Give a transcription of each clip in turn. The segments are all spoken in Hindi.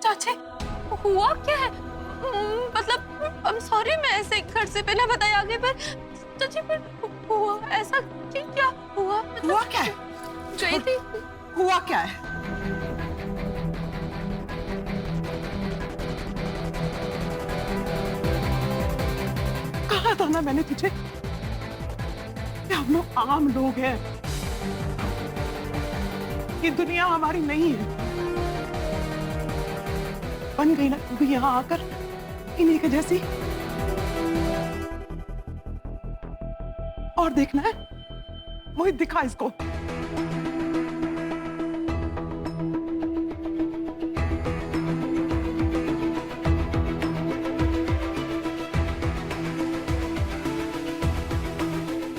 चाची हुआ क्या है? मतलब I'm sorry, मैं ऐसे घर से बिना बताए आ गई, पर चाची पर हुआ ऐसा क्या हुआ? हुआ क्या है? गई थी। हुआ क्या है? कहा था ना मैंने तुझे कि हम लोग आम लोग हैं, ये दुनिया हमारी नहीं है। बन गई ना तू भी यहाँ आकर इन्हीं के जैसी। और देखना है मोहित, दिखा इसको।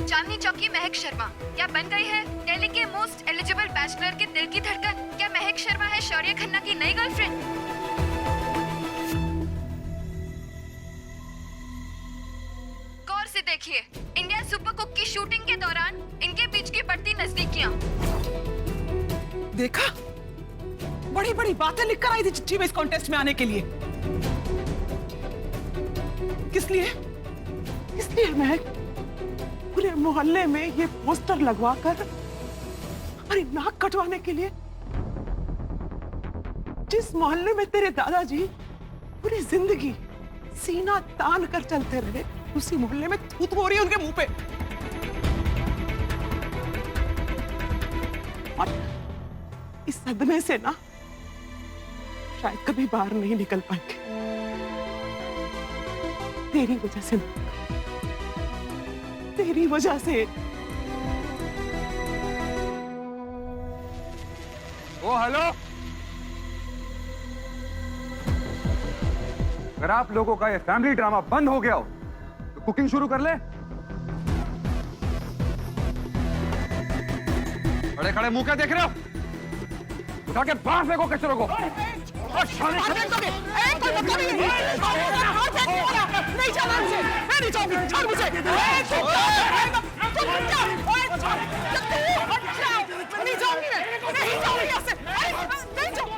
चांदनी चौक की महक शर्मा क्या बन गई है दिल्ली के मोस्ट एलिजिबल बैचलर के दिल की धड़कन? क्या महक शर्मा है शौर्य खन्ना की नई गर्लफ्रेंड? गौर से देखिए, इंडिया सुपर कुक की शूटिंग के दौरान इनके बीच की बढ़ती नजदीकियां। देखा, बड़ी बड़ी बातें लिखकर आई थी चिट्ठी में इस कॉन्टेस्ट में आने के लिए। किस लिए? इसलिए मैं पूरे मोहल्ले में ये पोस्टर लगवाकर हमारी नाक कटवाने के लिए। जिस मोहल्ले में तेरे दादाजी पूरी जिंदगी सीना तान कर चलते रहे, उसी मोहल्ले में थूथू हो रही है उनके मुंह पे। और इस सदमे से ना शायद कभी बाहर नहीं निकल पाएंगे, तेरी वजह से, तेरी वजह से। ओ हेलो, अगर आप लोगों का ये फैमिली ड्रामा बंद हो गया हो तो कुकिंग शुरू कर ले। खड़े खड़े मुंह क्या देख रहे हो? उठा के बाहर फेंको कचरों को। नहीं जाना मुझे, मैं नहीं जाऊंगी, छोड़ मुझे। नहीं जाऊंगी मैं, नहीं जाऊंगी यहाँ से, नहीं जाऊंगी।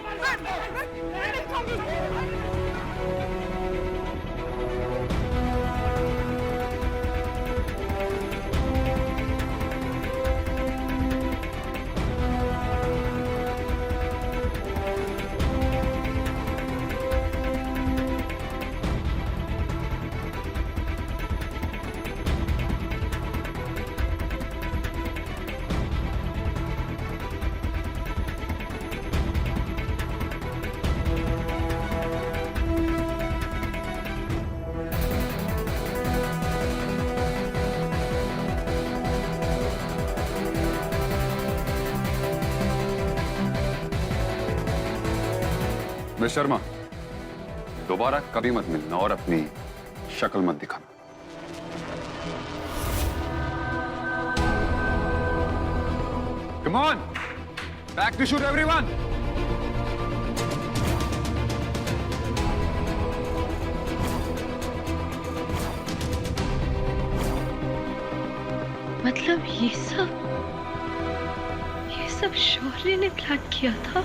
मिस शर्मा, दोबारा कभी मत मिलना और अपनी शक्ल मत दिखाना। Come on, back to shoot everyone. मतलब ये सब शौर्य ने प्लान किया था?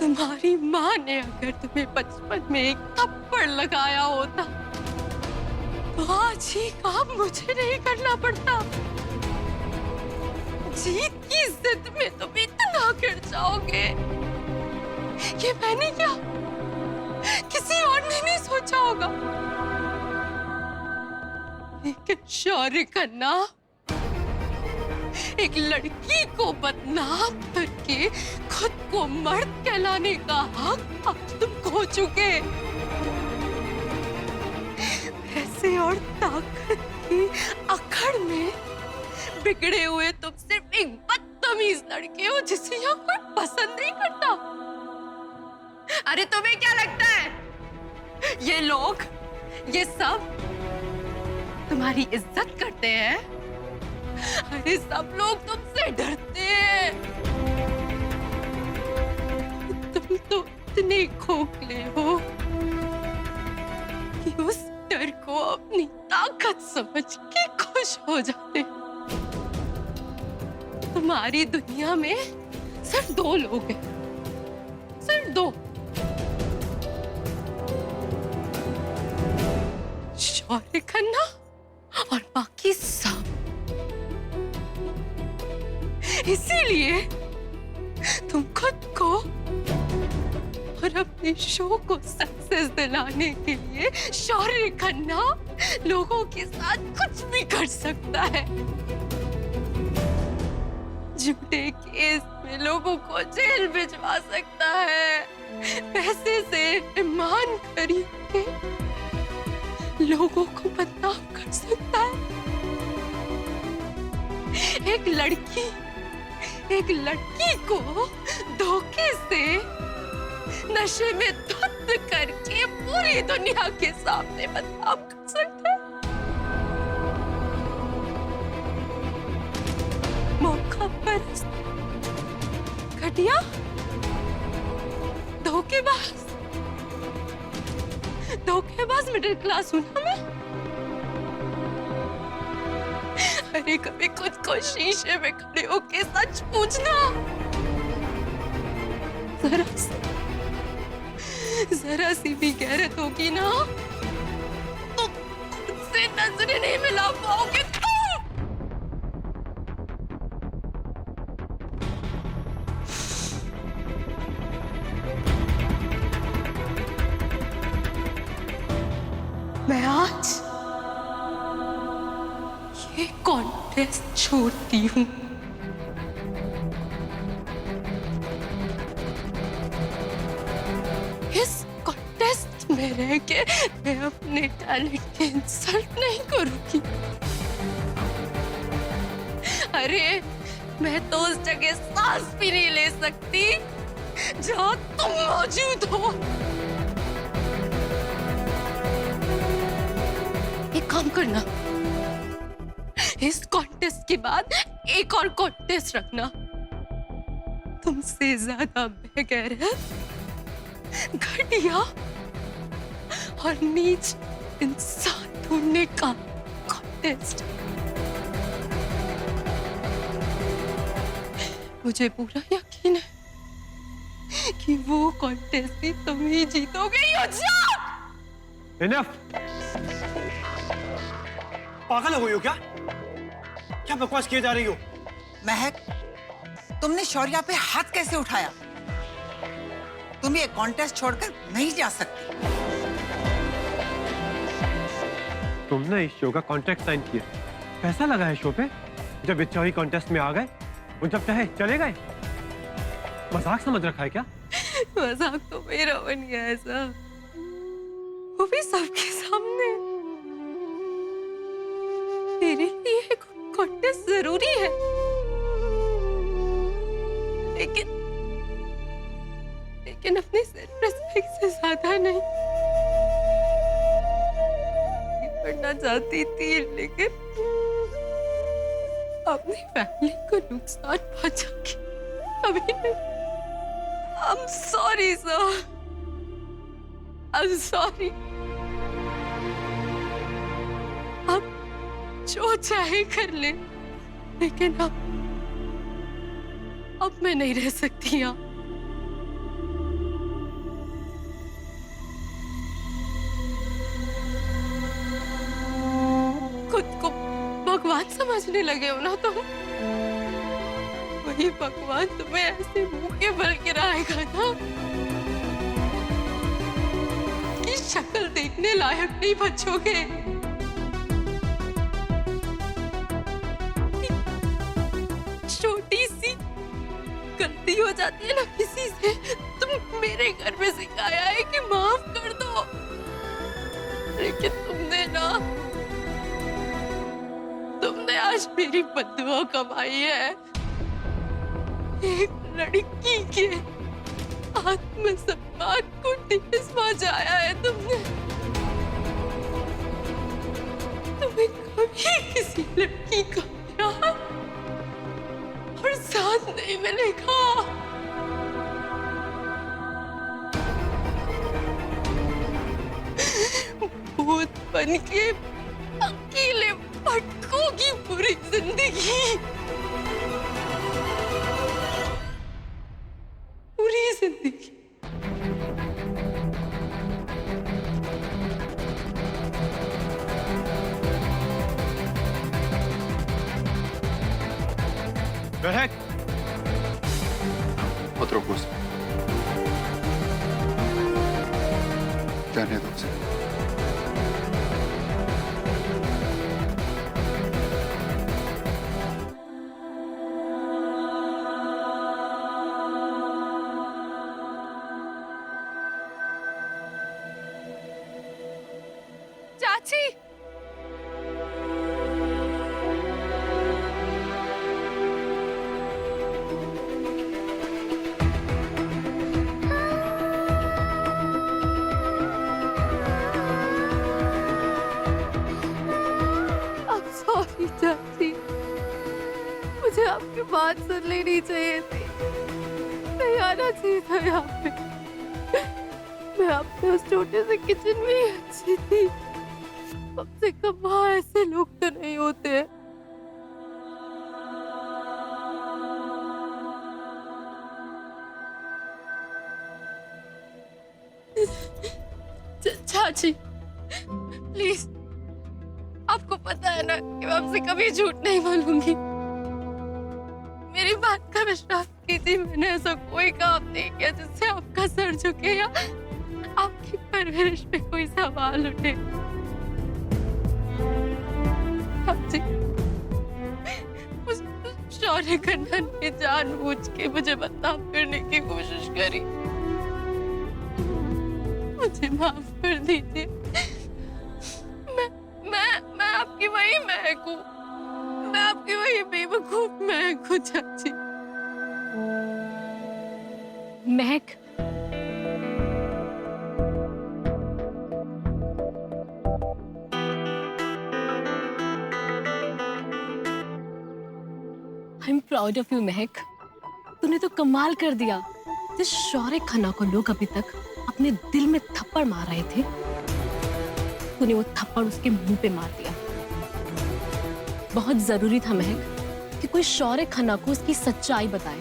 तुम्हारी माँ ने अगर तुम्हें बचपन में एक थप्पड़ लगाया होता तो आज ही काम मुझे नहीं करना पड़ता। जीत की जिद में तुम इतना गिर जाओगे, ये मैंने क्या किसी और ने नहीं सोचा होगा। लेकिन शौर्य खन्ना, एक लड़की को बदनाम करके खुद को मर्द कहलाने का हक अब तुम खो चुके। पैसे और ताकत की अकड़ में बिगड़े हुए तुम सिर्फ एक बदतमीज लड़के हो जिसे यहाँ कोई पसंद नहीं करता। अरे तुम्हें क्या लगता है ये लोग, ये सब तुम्हारी इज्जत करते हैं? अरे सब लोग तुमसे डरते हैं। तुम तो इतने खोखले हो कि उस डर को अपनी ताकत समझ के खुश हो जाते। तुम्हारी दुनिया में सिर्फ दो लोग हैं, सिर्फ दो, शौर्य खन्ना और बाकी सब। इसीलिए तुम खुद को और अपने शो को सक्सेस दिलाने के लिए शौर्य खन्ना लोगों के साथ कुछ भी कर सकता है। झूठे केस में लोगों को जेल भिजवा सकता है, पैसे से ईमान खरीद के लोगों को बदनाम कर सकता है। एक लड़की को धोखे से नशे में धुत करके पूरी दुनिया के सामने बदनाम कर सकता है। मौका परस्त, घटिया, धोखेबाज मिडिल क्लास हूं ना मैं। अरे कभी खुद को शीशे में खड़े होके सच पूछना, जरा सी भी गैरत होगी ना तो खुद से नजरें नहीं मिला पाओगे। मैं आज ये कॉन्टेस्ट छोड़ती हूँ। इस कॉन्टेस्ट में रह के मैं अपने टैलेंट की इंसल्ट नहीं करूंगी। अरे मैं तो उस जगह सांस भी नहीं ले सकती जहाँ तुम मौजूद हो। एक काम करना, इस कॉन्टेस्ट के बाद एक और कॉन्टेस्ट रखना। तुमसे ज्यादा बेगैरत, घटिया और नीच इंसान ढूंढने का कॉन्टेस्ट। मुझे पूरा यकीन है कि वो कॉन्टेस्ट भी तुम ही जीतोगे। इनफ! पागल हो गई हो क्या? क्या बकवास किए जा रही हो? महक, तुमने शौर्या पे हाथ कैसे उठाया? तुम ये कॉन्टेस्ट छोड़कर नहीं जा सकती। तुमने इस शो का कॉन्ट्रैक्ट साइन किया, पैसा लगा है शो पे। जब इच्छा हुई कॉन्टेस्ट में आ गए और जब चाहे चले गए। मजाक समझ रखा है क्या? मजाक तो मेरा बन गया ऐसा, वो भी सबके सामने। मेरे लिए कॉन्टेस्ट जरूरी है, लेकिन अपने सेल्फ रिस्पेक्ट से ज्यादा नहीं। पढ़ना चाहती थी लेकिन अपनी फैमिली को नुकसान पहुंचा के अभी नहीं। I'm sorry sir, I'm sorry। अब जो चाहे कर ले, लेकिन अब मैं नहीं रह सकती यहाँ। खुद को भगवान समझने लगे हो ना तुम। वही भगवान तुम्हें ऐसे मुंह के बल गिराएगा ना कि शक्ल देखने लायक नहीं बचोगे। हो जाती है ना किसी से, तुम मेरे घर में सिखाया है कि माफ कर दो, लेकिन तुमने आज मेरी बद्दुआ कमाई है। एक लड़की के आत्मसम्मान को ठेस पहुंचाया है तुमने। तुम्हें कभी किसी लड़की का प्यार और साथ नहीं मिलेगा। भूत बन के अकेले भटकोगी पूरी जिंदगी, पूरी जिंदगी। महक, मत रोको उसे। जाने दो उसे। चाची, सॉरी चाची, मुझे आपकी बात सुन लेनी चाहिए थी, नहीं आना चाहिए था यहाँ पे। मैं अपने उस छोटे से किचन में ही अच्छी थी, कम से कम वहाँ ऐसे लोग तो नहीं होते। चाची प्लीज, आपको पता है ना कि मैं आपसे कभी झूठ नहीं बोलूंगी। मेरी बात का विश्वास कीजिए, मैंने ऐसा कोई काम नहीं किया जिससे आपका सर झुके या आपकी परवरिश पे कोई सवाल उठे। चाची, उस शौर्य खन्ना ने जानबूझ के मुझे बदनाम करने की कोशिश करी। मुझे माफ कर दीजिए। मैं आपकी वही महक हूँ, मैं आपकी वही बेवकूफ महक हूँ चाची। महक, I am proud of you महक। तूने तो कमाल कर दिया। जिस शौर्य खन्ना को लोग अभी तक अपने दिल में थप्पड़ मार रहे थे, तूने वो थप्पड़ उसके मुंह पे मार दिया। बहुत जरूरी था महक कि कोई शौर्य खन्ना को उसकी सच्चाई बताए।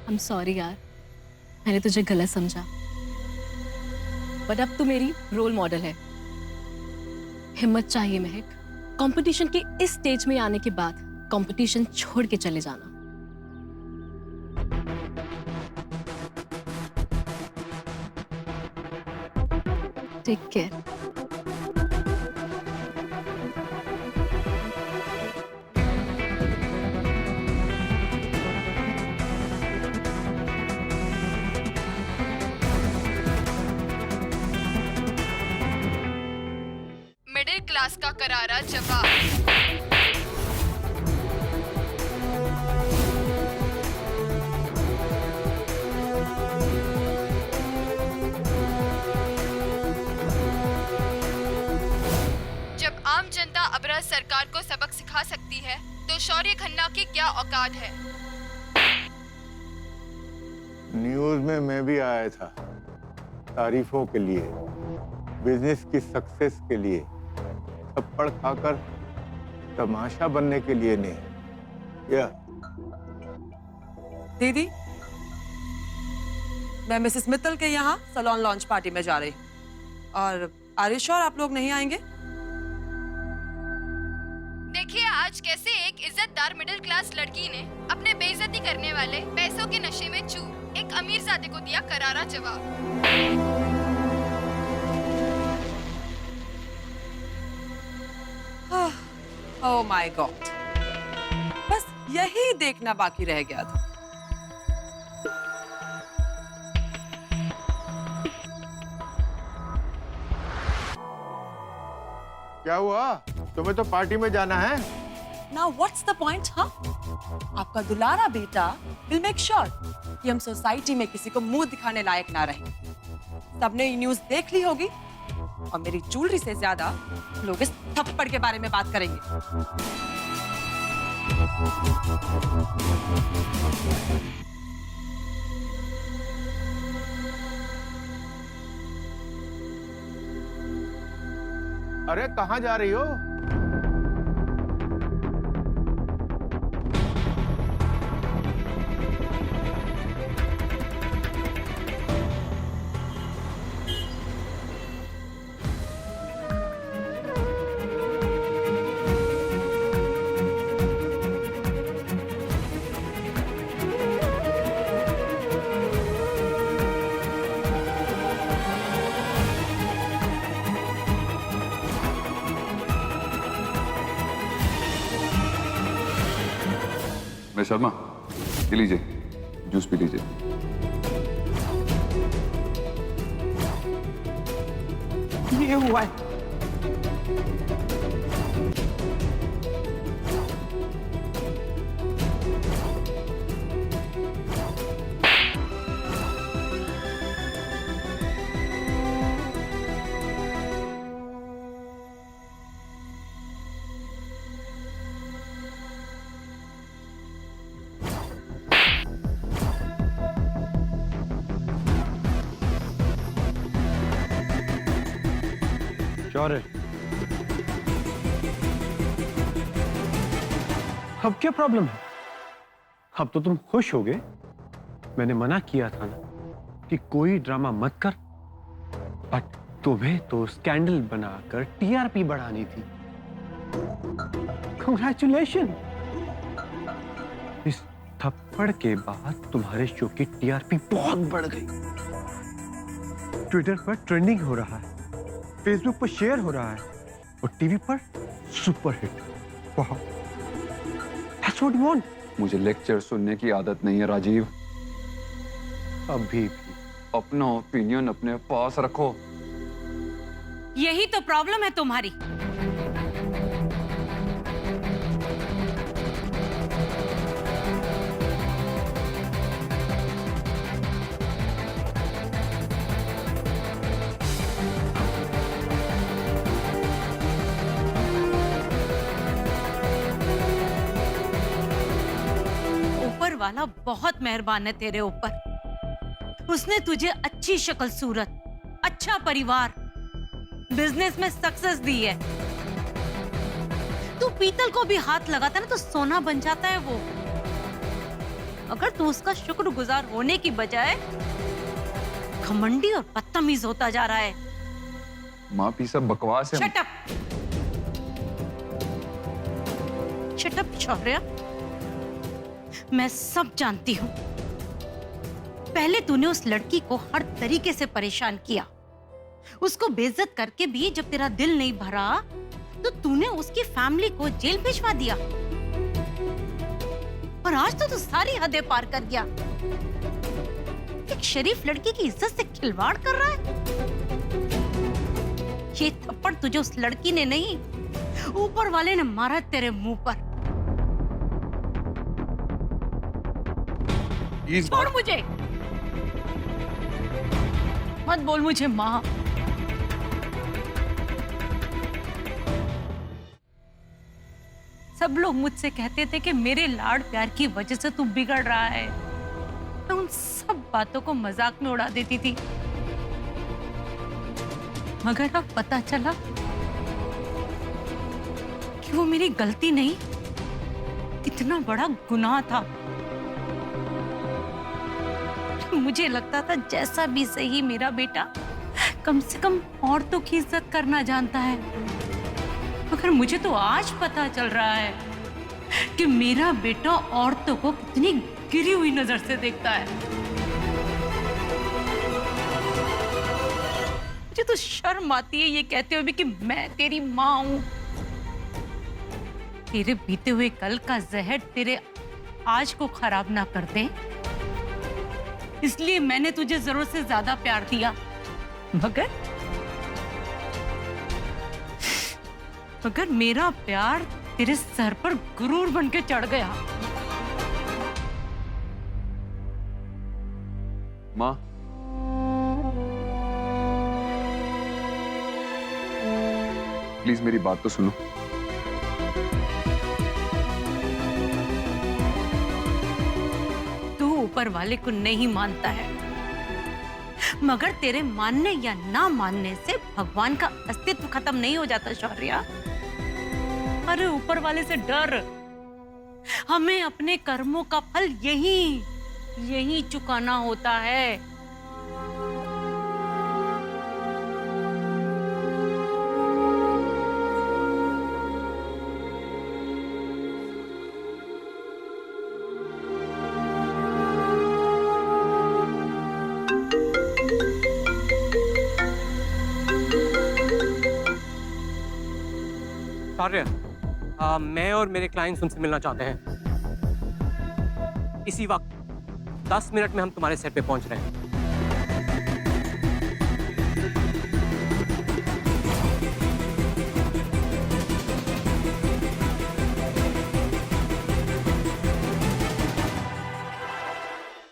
I'm sorry यार, मैंने तुझे गलत समझा, बट अब तू मेरी रोल मॉडल है। हिम्मत चाहिए महक। कंपटीशन के इस स्टेज में आने के बाद कंपटीशन छोड़ के चले जाना। Take care. मिडिल क्लास का करारा जवाब। जब आम जनता अबरा सरकार को सबक सिखा सकती है, तो शौर्य खन्ना की क्या औकात है। न्यूज में मैं भी आया था, तारीफों के लिए, बिजनेस की सक्सेस के लिए, थप्पड़ खाकर तमाशा बनने के लिए नहीं। या दीदी, मैं मिसेस मित्तल के यहाँ सैलून लॉन्च पार्टी में जा रही हूँ, और आर यू श्योर आप लोग नहीं आएंगे? देखिए आज कैसे एक इज्जतदार मिडिल क्लास लड़की ने अपने बेइज्जती करने वाले पैसों के नशे में चूर एक अमीरजादे को दिया करारा जवाब। ओह माय गॉड, बस यही देखना बाकी रह गया था। क्या हुआ? तुम्हें तो पार्टी में जाना है। Now what's the point, हाँ? आपका दुलारा बेटा will make sure कि हम सोसाइटी में किसी को मुंह दिखाने लायक ना रहे। सबने ये न्यूज़ देख ली होगी और मेरी ज्वेलरी से ज्यादा लोग इस थप्पड़ के बारे में बात करेंगे। अरे कहाँ जा रही हो? मैं शर्मा, पी लीजिए, जूस पी लीजिए। ये हुआ है। शौर्य, अब क्या प्रॉब्लम है? अब तो तुम खुश हो गए। मैंने मना किया था ना कि कोई ड्रामा मत कर, बट तुम्हें तो स्कैंडल बनाकर टीआरपी बढ़ानी थी। कांग्रेचुलेशन! इस थप्पड़ के बाद तुम्हारे शो की टीआरपी बहुत बढ़ गई। ट्विटर पर ट्रेंडिंग हो रहा है, फेसबुक पर शेयर हो रहा है और टीवी पर सुपर हिट। वाह, that's what you want। मुझे लेक्चर सुनने की आदत नहीं है राजीव। अभी भी अपना ओपिनियन अपने पास रखो। यही तो प्रॉब्लम है तुम्हारी। ऊपर वाला बहुत मेहरबान है तेरे ऊपर। उसने तुझे अच्छी शक्ल सूरत, अच्छा परिवार, बिजनेस में सक्सेस दी है। तू पीतल को भी हाथ लगाता ना तो सोना बन जाता है वो। अगर तू उसका शुक्रगुजार होने की बजाय घमंडी और बदतमीज होता जा रहा है। माँ भी सब बकवास है। Shut up! शट अप शौर्य। मैं सब जानती हूँ। पहले तूने उस लड़की को हर तरीके से परेशान किया, उसको बेइज्जत करके भी जब तेरा दिल नहीं भरा तो तूने उसकी फैमिली को जेल भिजवा दिया। और आज तो तू सारी हदें पार कर गया। एक शरीफ लड़की की इज्जत से खिलवाड़ कर रहा है। ये थप्पड़ तुझे उस लड़की ने नहीं, ऊपर वाले ने मारा तेरे मुंह पर। छोड़ मुझे, मत बोल मुझे माँ। सब लोग मुझसे कहते थे कि मेरे लाड प्यार की वजह से तू बिगड़ रहा है। मैं उन सब बातों को मजाक में उड़ा देती थी, मगर अब पता चला कि वो मेरी गलती नहीं, इतना बड़ा गुनाह था। मुझे लगता था जैसा भी सही मेरा बेटा कम से कम औरतों की इज्जत करना जानता है, मगर मुझे तो आज पता चल रहा है कि मेरा बेटा औरतों को कितनी गिरी हुई नजर से देखता है। मुझे तो शर्म आती है ये कहते हुए भी कि मैं तेरी माँ हूं। तेरे बीते हुए कल का जहर तेरे आज को खराब ना कर दे, इसलिए मैंने तुझे जरूरत से ज्यादा प्यार दिया। मगर मेरा प्यार तेरे सर पर गुरूर बन के चढ़ गया। माँ, प्लीज मेरी बात तो सुनो। तू ऊपर वाले को नहीं मानता है, मगर तेरे मानने या ना मानने से भगवान का अस्तित्व खत्म नहीं हो जाता शौर्या। अरे ऊपर वाले से डर, हमें अपने कर्मों का फल यही चुकाना होता है। शौर्य, मैं और मेरे क्लाइंट्स उनसे मिलना चाहते हैं। इसी वक्त 10 मिनट में हम तुम्हारे सेट पे पहुंच रहे हैं।